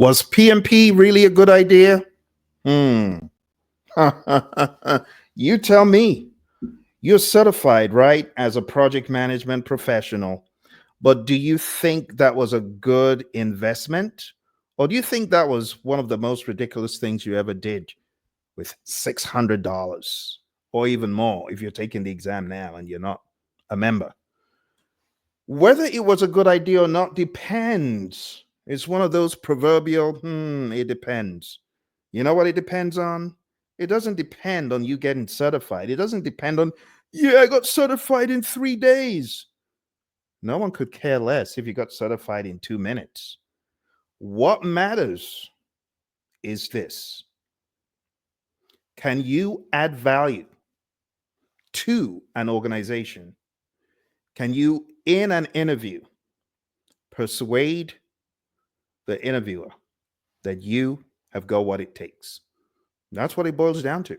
Was PMP really a good idea? Hmm. You tell me. You're certified, right, as a project management professional. But do you think that was a good investment? Or do you think that was one of the most ridiculous things you ever did with $600 or even more if you're taking the exam now and you're not a member? Whether it was a good idea or not depends. It's one of those proverbial, it depends. You know what it depends on? It doesn't depend on you getting certified. It doesn't depend on, yeah, I got certified in 3 days. No one could care less if you got certified in 2 minutes. What matters is this: can you add value to an organization? Can you, in an interview, persuade the interviewer that you have got what it takes? That's what it boils down to.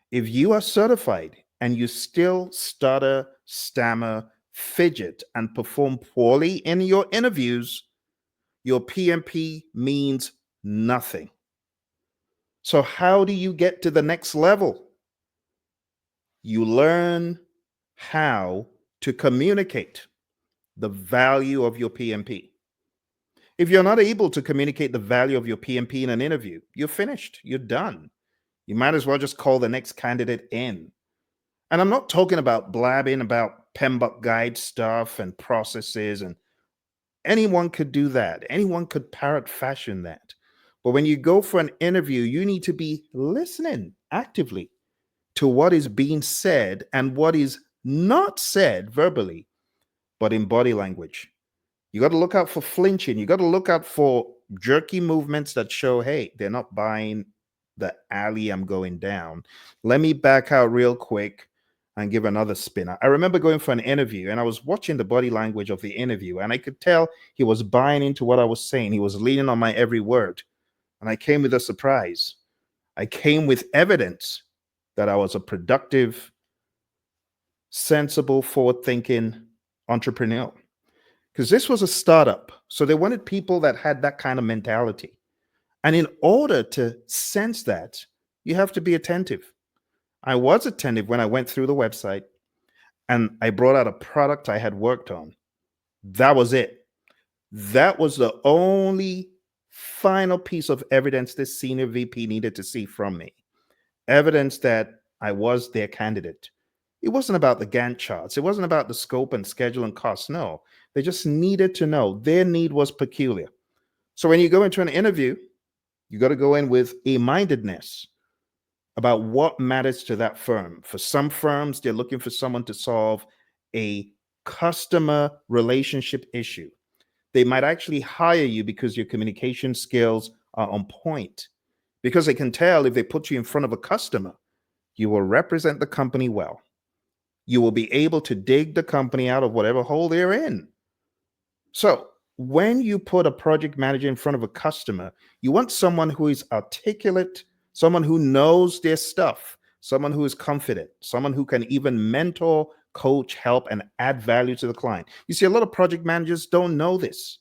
If you are certified and you still stutter, stammer, fidget, and perform poorly in your interviews, your PMP means nothing. So, how do you get to the next level? You learn how to communicate the value of your PMP. If you're not able to communicate the value of your PMP in an interview, you're finished, you're done. You might as well just call the next candidate in. And I'm not talking about blabbing about PMBOK guide stuff and processes, and anyone could do that. Anyone could parrot fashion that. But when you go for an interview, you need to be listening actively to what is being said and what is not said verbally, but in body language. You got to look out for flinching. You got to look out for jerky movements that show, hey, they're not buying the alley I'm going down. Let me back out real quick and give another spin. I remember going for an interview and I was watching the body language of the interview and I could tell he was buying into what I was saying. He was leaning on my every word. And I came with a surprise. I came with evidence that I was a productive, sensible, forward thinking entrepreneur. Because this was a startup. So they wanted people that had that kind of mentality. And in order to sense that, you have to be attentive. I was attentive when I went through the website and I brought out a product I had worked on. That was it. That was the only final piece of evidence this senior VP needed to see from me. Evidence that I was their candidate. It wasn't about the Gantt charts. It wasn't about the scope and schedule and cost. No, they just needed to know their need was peculiar. So when you go into an interview, you got to go in with a mindedness about what matters to that firm. For some firms, they're looking for someone to solve a customer relationship issue. They might actually hire you because your communication skills are on point, because they can tell if they put you in front of a customer, you will represent the company well. You will be able to dig the company out of whatever hole they're in. So when you put a project manager in front of a customer, you want someone who is articulate, someone who knows their stuff, someone who is confident, someone who can even mentor, coach, help, and add value to the client. You see, a lot of project managers don't know this.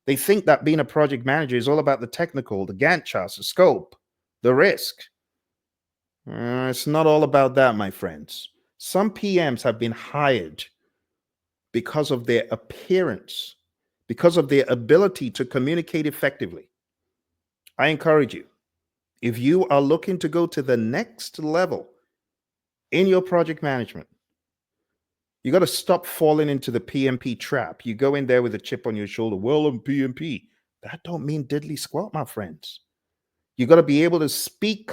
They think that being a project manager is all about the technical, the Gantt charts, the scope, the risk. It's not all about that, my friends. Some PMs have been hired because of their appearance, because of their ability to communicate effectively. I encourage you, if you are looking to go to the next level in your project management, you got to stop falling into the PMP trap. You go in there with a chip on your shoulder. Well, I'm PMP. That don't mean diddly squat, my friends. You got to be able to speak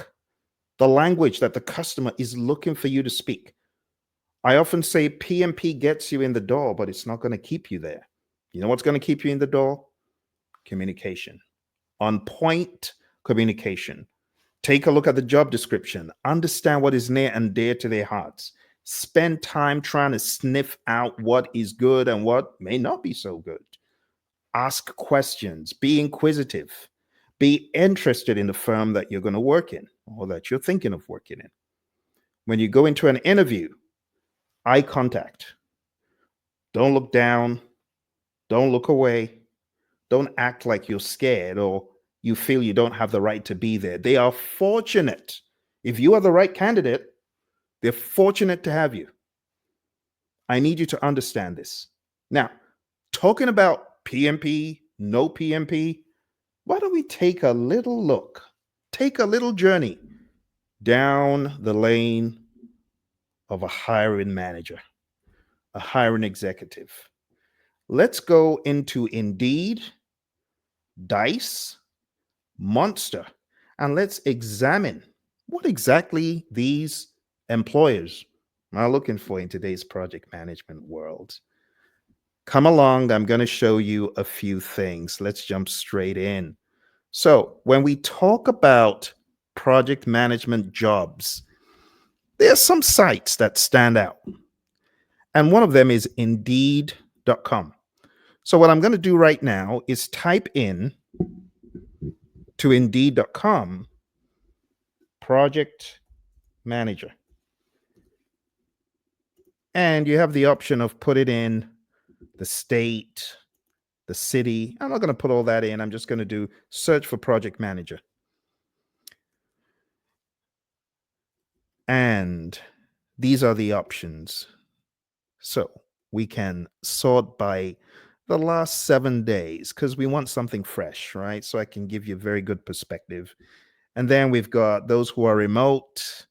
the language that the customer is looking for you to speak. I often say PMP gets you in the door, but it's not going to keep you there. You know what's going to keep you in the door? Communication. On point communication. Take a look at the job description. Understand what is near and dear to their hearts. Spend time trying to sniff out what is good and what may not be so good. Ask questions. Be inquisitive. Be interested in the firm that you're going to work in or that you're thinking of working in. When you go into an interview, eye contact. Don't look down. Don't look away. Don't act like you're scared or you feel you don't have the right to be there. They are fortunate. If you are the right candidate, they're fortunate to have you. I need you to understand this. Now, talking about PMP, no PMP, why don't we take a little look, take a little journey down the lane of a hiring manager, a hiring executive. Let's go into Indeed, Dice, Monster, and let's examine what exactly these employers are looking for in today's project management world. Come along, I'm going to show you a few things. Let's jump straight in. So, when we talk about project management jobs, there are some sites that stand out. And one of them is Indeed.com. So, what I'm going to do right now is type in to Indeed.com project manager. And you have the option of put it in the state, the city. I'm not going to put all that in. I'm just going to do search for project manager. And these are the options. So we can sort by the last 7 days because we want something fresh, right? So I can give you a very good perspective. And then we've got those who are remote,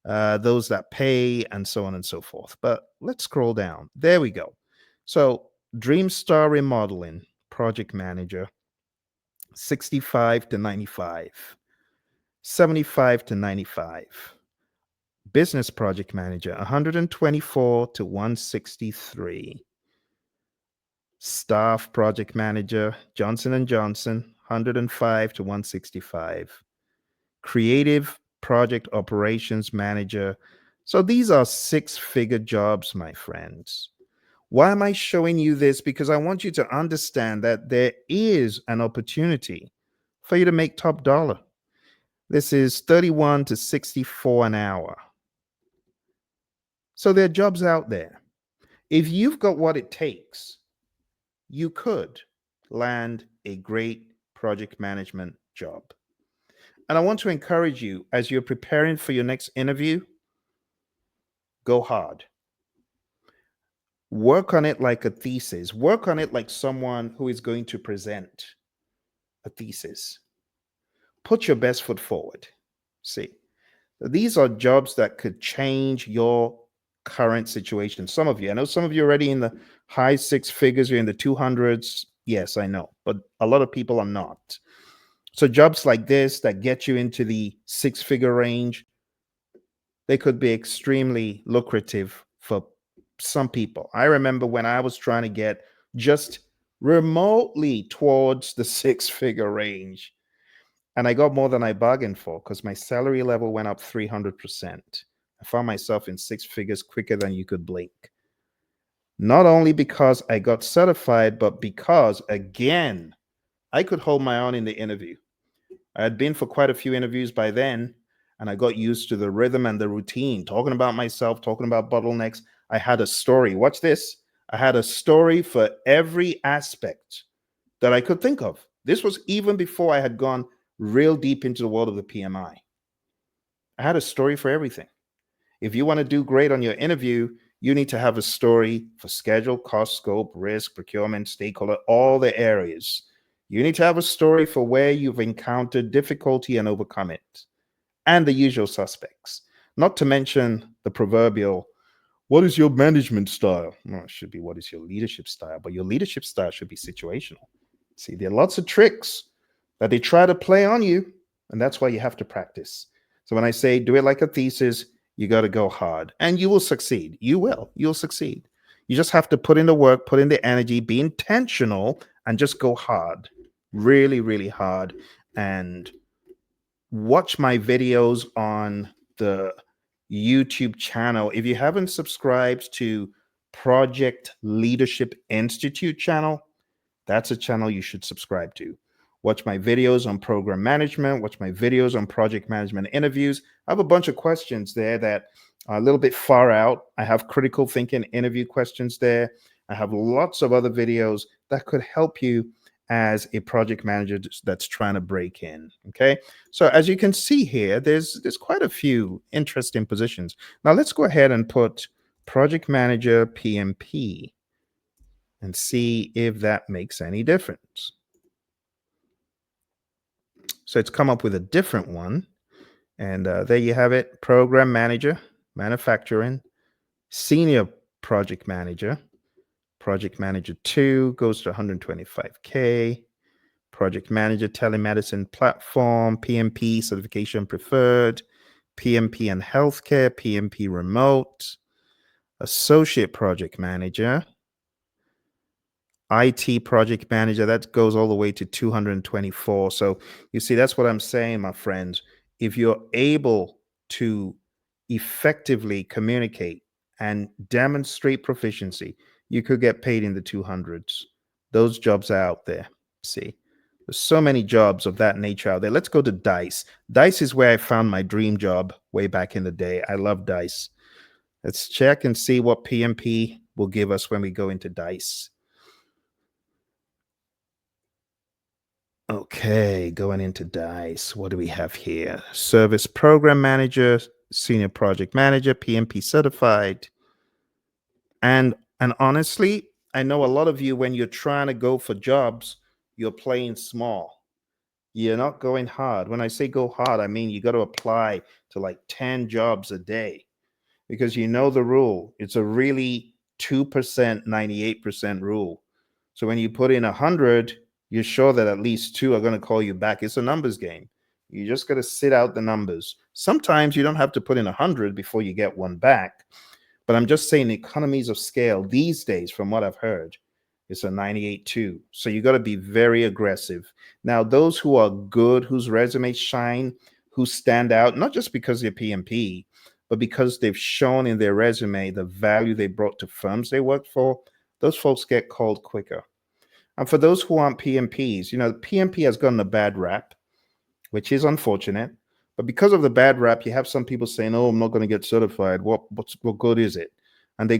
those that pay, and so on and so forth. But let's scroll down. There we go. So Dreamstar Remodeling, project manager, 65 to 95, 75 to 95. Business project manager, 124 to 163. Staff project manager, Johnson & Johnson, 105 to 165. Creative project operations manager. So these are six-figure jobs, my friends. Why am I showing you this? Because I want you to understand that there is an opportunity for you to make top dollar. This is 31 to 64 an hour. So there are jobs out there. If you've got what it takes, you could land a great project management job. And I want to encourage you as you're preparing for your next interview, go hard. Work on it like a thesis. Work on it like someone who is going to present a thesis. Put your best foot forward. See, these are jobs that could change your current situation. Some of you, I know some of you are already in the high six figures, you're in the 200s. Yes, I know, but a lot of people are not. So jobs like this that get you into the six-figure range, they could be extremely lucrative for some people. I remember when I was trying to get just remotely towards the six-figure range, and I got more than I bargained for because my salary level went up 300%. I found myself in six figures quicker than you could blink. Not only because I got certified, but because, again, I could hold my own in the interview. I had been for quite a few interviews by then, and I got used to the rhythm and the routine, talking about myself, talking about bottlenecks. I had a story. Watch this. I had a story for every aspect that I could think of. This was even before I had gone real deep into the world of the PMI. I had a story for everything. If you want to do great on your interview, you need to have a story for schedule, cost, scope, risk, procurement, stakeholder, all the areas. You need to have a story for where you've encountered difficulty and overcome it, and the usual suspects. Not to mention the proverbial, what is your management style? Well, it should be what is your leadership style, but your leadership style should be situational. See, there are lots of tricks that they try to play on you, and that's why you have to practice. So when I say do it like a thesis, you got to go hard, and you will succeed. You'll succeed. You just have to put in the work, put in the energy, be intentional, and just go hard, really, really hard. And watch my videos on the YouTube channel. If you haven't subscribed to Project Leadership Institute channel, that's a channel you should subscribe to. Watch my videos on program management, watch my videos on project management interviews. I have a bunch of questions there that are a little bit far out. I have critical thinking interview questions there. I have lots of other videos that could help you as a project manager that's trying to break in. Okay. So as you can see here, there's quite a few interesting positions. Now let's go ahead and put project manager PMP and see if that makes any difference. So it's come up with a different one. And there you have it, program manager, manufacturing, senior project manager. Project manager 2 goes to 125K. Project manager telemedicine platform, PMP certification preferred, PMP and healthcare, PMP remote, associate project manager, IT project manager, that goes all the way to 224. So you see, that's what I'm saying, my friends. If you're able to effectively communicate and demonstrate proficiency, you could get paid in the 200s. Those jobs are out there. See, there's so many jobs of that nature out there. Let's go to Dice. Dice is where I found my dream job way back in the day. I love Dice. Let's check and see what PMP will give us when we go into Dice. Okay, going into Dice, what do we have here? Service Program Manager, Senior Project Manager, PMP certified. And honestly, I know a lot of you, when you're trying to go for jobs, you're playing small. You're not going hard. When I say go hard, I mean you got to apply to like 10 jobs a day, because you know the rule. It's a really 2%, 98% rule. So when you put in 100, you're sure that at least two are going to call you back. It's a numbers game. You just got to sit out the numbers. Sometimes you don't have to put in 100 before you get one back. But I'm just saying, economies of scale these days, from what I've heard, it's a 98 too. So you got to be very aggressive. Now, those who are good, whose resumes shine, who stand out, not just because they're PMP, but because they've shown in their resume the value they brought to firms they worked for, those folks get called quicker. And for those who aren't PMPs, PMP has gotten a bad rap, which is unfortunate. But because of the bad rap, you have some people saying, "Oh, I'm not going to get certified. What good is it?" And they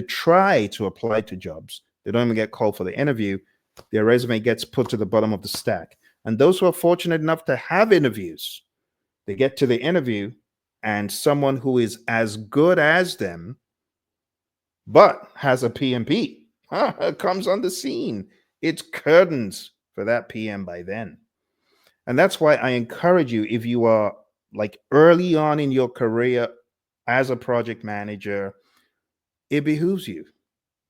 try to apply to jobs. They don't even get called for the interview. Their resume gets put to the bottom of the stack. And those who are fortunate enough to have interviews, they get to the interview, and someone who is as good as them but has a PMP comes on the scene. It's curtains for that PM by then. And that's why I encourage you, if you are like early on in your career as a project manager, it behooves you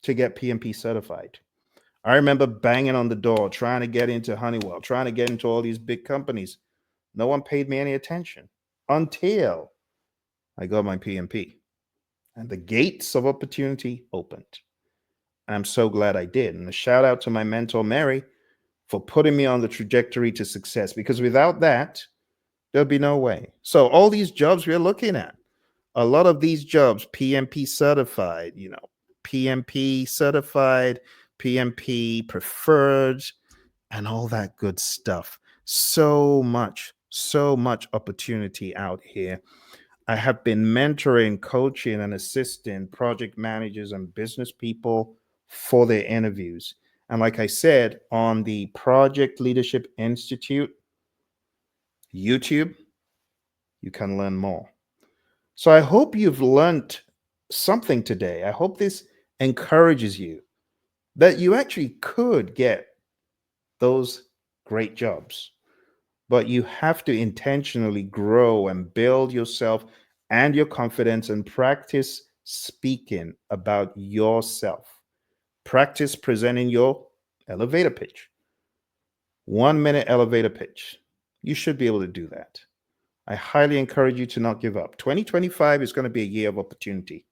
to get PMP certified. I remember banging on the door, trying to get into Honeywell, trying to get into all these big companies. No one paid me any attention until I got my PMP, and the gates of opportunity opened. And I'm so glad I did. And a shout out to my mentor, Mary, for putting me on the trajectory to success, because without that, there'll be no way. So all these jobs we're looking at, a lot of these jobs, PMP certified, PMP certified, PMP preferred, and all that good stuff. So much opportunity out here. I have been mentoring, coaching, and assisting project managers and business people for their interviews. And like I said, on the Project Leadership Institute YouTube, you can learn more. So I hope you've learned something today. I hope this encourages you that you actually could get those great jobs, but you have to intentionally grow and build yourself and your confidence, and practice speaking about yourself. Practice presenting your elevator pitch. 1 minute elevator pitch. You should be able to do that. I highly encourage you to not give up. 2025 is going to be a year of opportunity,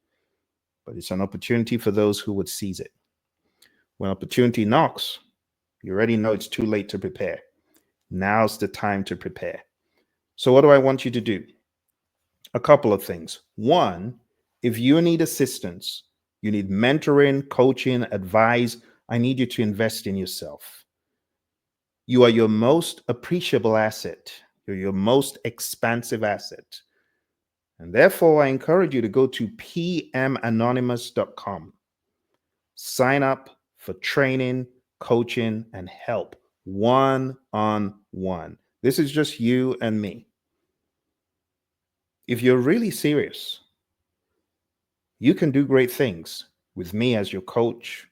but it's an opportunity for those who would seize it. When opportunity knocks, you already know it's too late to prepare. Now's the time to prepare. So, what do I want you to do? A couple of things. One, if you need assistance, you need mentoring, coaching, advice, I need you to invest in yourself. You are your most appreciable asset. You're your most expansive asset. And therefore, I encourage you to go to pmanonymous.com. Sign up for training, coaching, and help one on one. This is just you and me. If you're really serious, you can do great things with me as your coach,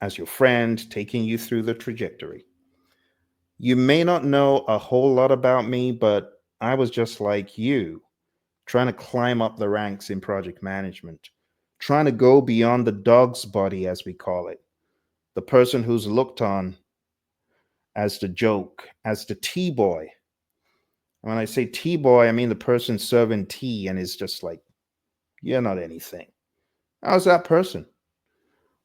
as your friend, taking you through the trajectory. You may not know a whole lot about me, but I was just like you, trying to climb up the ranks in project management, trying to go beyond the dog's body, as we call it, the person who's looked on as the joke, as the tea boy. When I say tea boy, I mean the person serving tea and is just like, you're not anything. I was that person.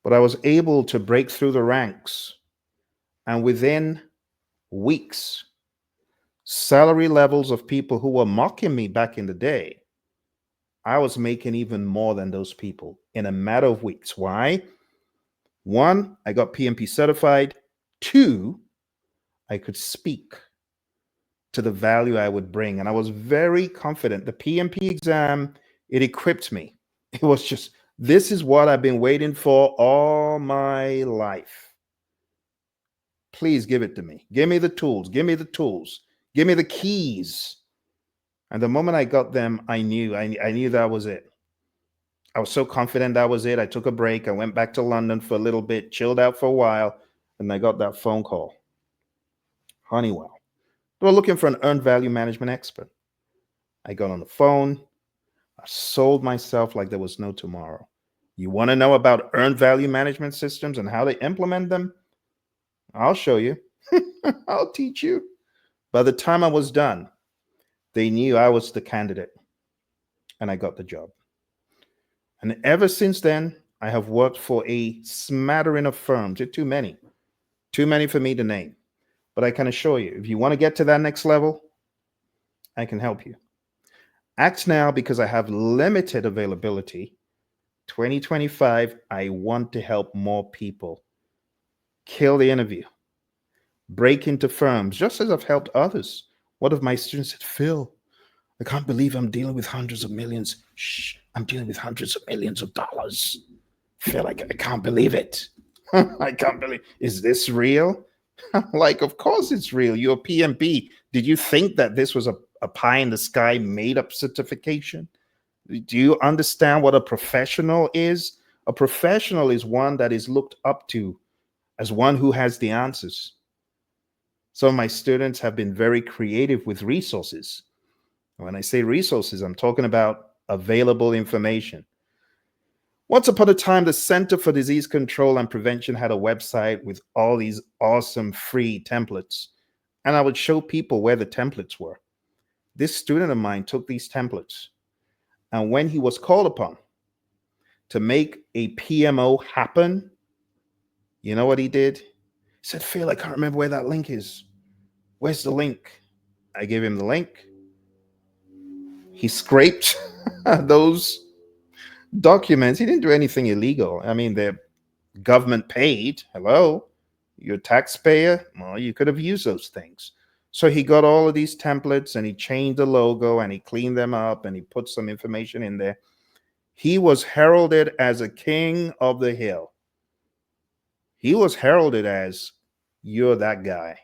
But I was able to break through the ranks. And within weeks, salary levels of people who were mocking me back in the day, I was making even more than those people in a matter of weeks. Why? One, I got PMP certified. Two, I could speak to the value I would bring. And I was very confident. The PMP exam, it equipped me. It was just, this is what I've been waiting for all my life. Please give it to me. Give me the tools. Give me the tools. Give me the keys. And the moment I got them, I knew that was it. I was so confident that was it. I took a break. I went back to London for a little bit, chilled out for a while, and I got that phone call. Honeywell. They were looking for an earned value management expert. I got on the phone. I sold myself like there was no tomorrow. You want to know about earned value management systems and how to implement them? I'll show you. I'll teach you. By the time I was done, they knew I was the candidate, and I got the job. And ever since then, I have worked for a smattering of firms. It's too many for me to name. But I can assure you, if you want to get to that next level, I can help you. Act now because I have limited availability. 2025, I want to help more people. Kill the interview. Break into firms, just as I've helped others. One of my students said, Phil, I can't believe I'm dealing with hundreds of millions. Shh, I'm dealing with hundreds of millions of dollars. Phil, I can't believe it. I can't believe, is this real? Like, of course it's real. You're a PMP. Did you think that this was a pie in the sky made up certification? Do you understand what a professional is? A professional is one that is looked up to as one who has the answers. Some of my students have been very creative with resources. When I say resources, I'm talking about available information. Once upon a time, the Center for Disease Control and Prevention had a website with all these awesome free templates, and I would show people where the templates were. This student of mine took these templates, and when he was called upon to make a PMO happen, you know what he did? He said, Phil, I can't remember where that link is. Where's the link? I gave him the link. He scraped those documents. He didn't do anything illegal. I mean, they're government paid. Hello, you're a taxpayer. Well, you could have used those things. So he got all of these templates and he changed the logo and he cleaned them up and he put some information in there. He was heralded as a king of the hill. He was heralded as, you're that guy.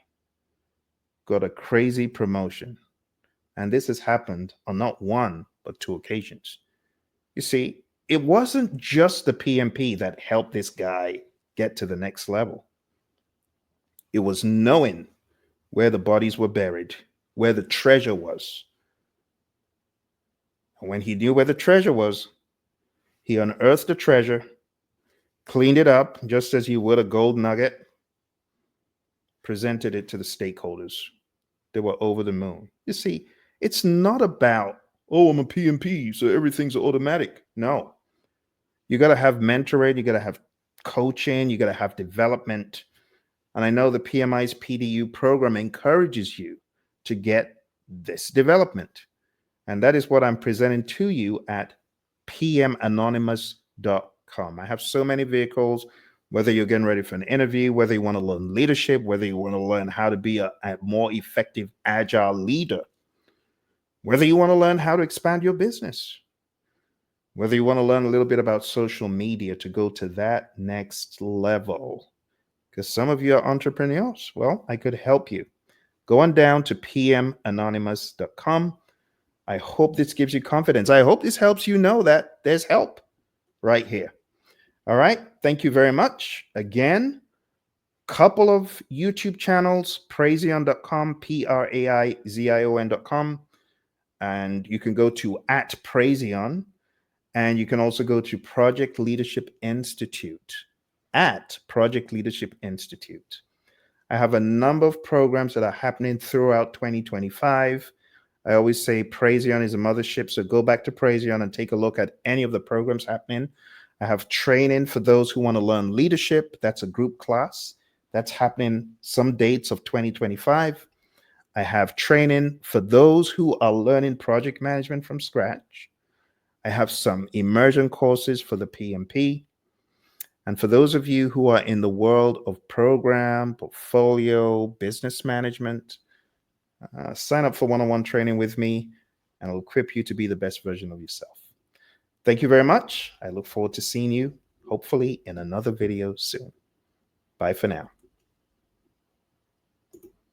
Got a crazy promotion. And this has happened on not one, but two occasions. You see, it wasn't just the PMP that helped this guy get to the next level. It was knowing where the bodies were buried, where the treasure was. And when he knew where the treasure was, he unearthed the treasure, cleaned it up just as you would a gold nugget, presented it to the stakeholders. They were over the moon. You see, it's not about, oh, I'm a PMP, so everything's automatic. No. You got to have mentoring, you got to have coaching, you got to have development. And I know the PMI's PDU program encourages you to get this development. And that is what I'm presenting to you at pmanonymous.com. I have so many vehicles, whether you're getting ready for an interview, whether you want to learn leadership, whether you want to learn how to be a more effective agile leader, whether you want to learn how to expand your business, whether you want to learn a little bit about social media to go to that next level. because some of you are entrepreneurs. Well, I could help you. Go on down to pmanonymous.com. I hope this gives you confidence. I hope this helps you know that there's help right here. All right. Thank you very much. Again, couple of YouTube channels, praizion.com, Praizion.com. And you can go to @Praizion. And you can also go to Project Leadership Institute, @Project Leadership Institute. I have a number of programs that are happening throughout 2025. I always say Praizion is a mothership, so go back to Praizion and take a look at any of the programs happening. I have training for those who want to learn leadership. That's a group class. That's happening some dates of 2025. I have training for those who are learning project management from scratch. I have some immersion courses for the PMP. And for those of you who are in the world of program, portfolio, business management, sign up for one-on-one training with me, and I'll equip you to be the best version of yourself. Thank you very much. I look forward to seeing you, hopefully in another video soon. Bye for now.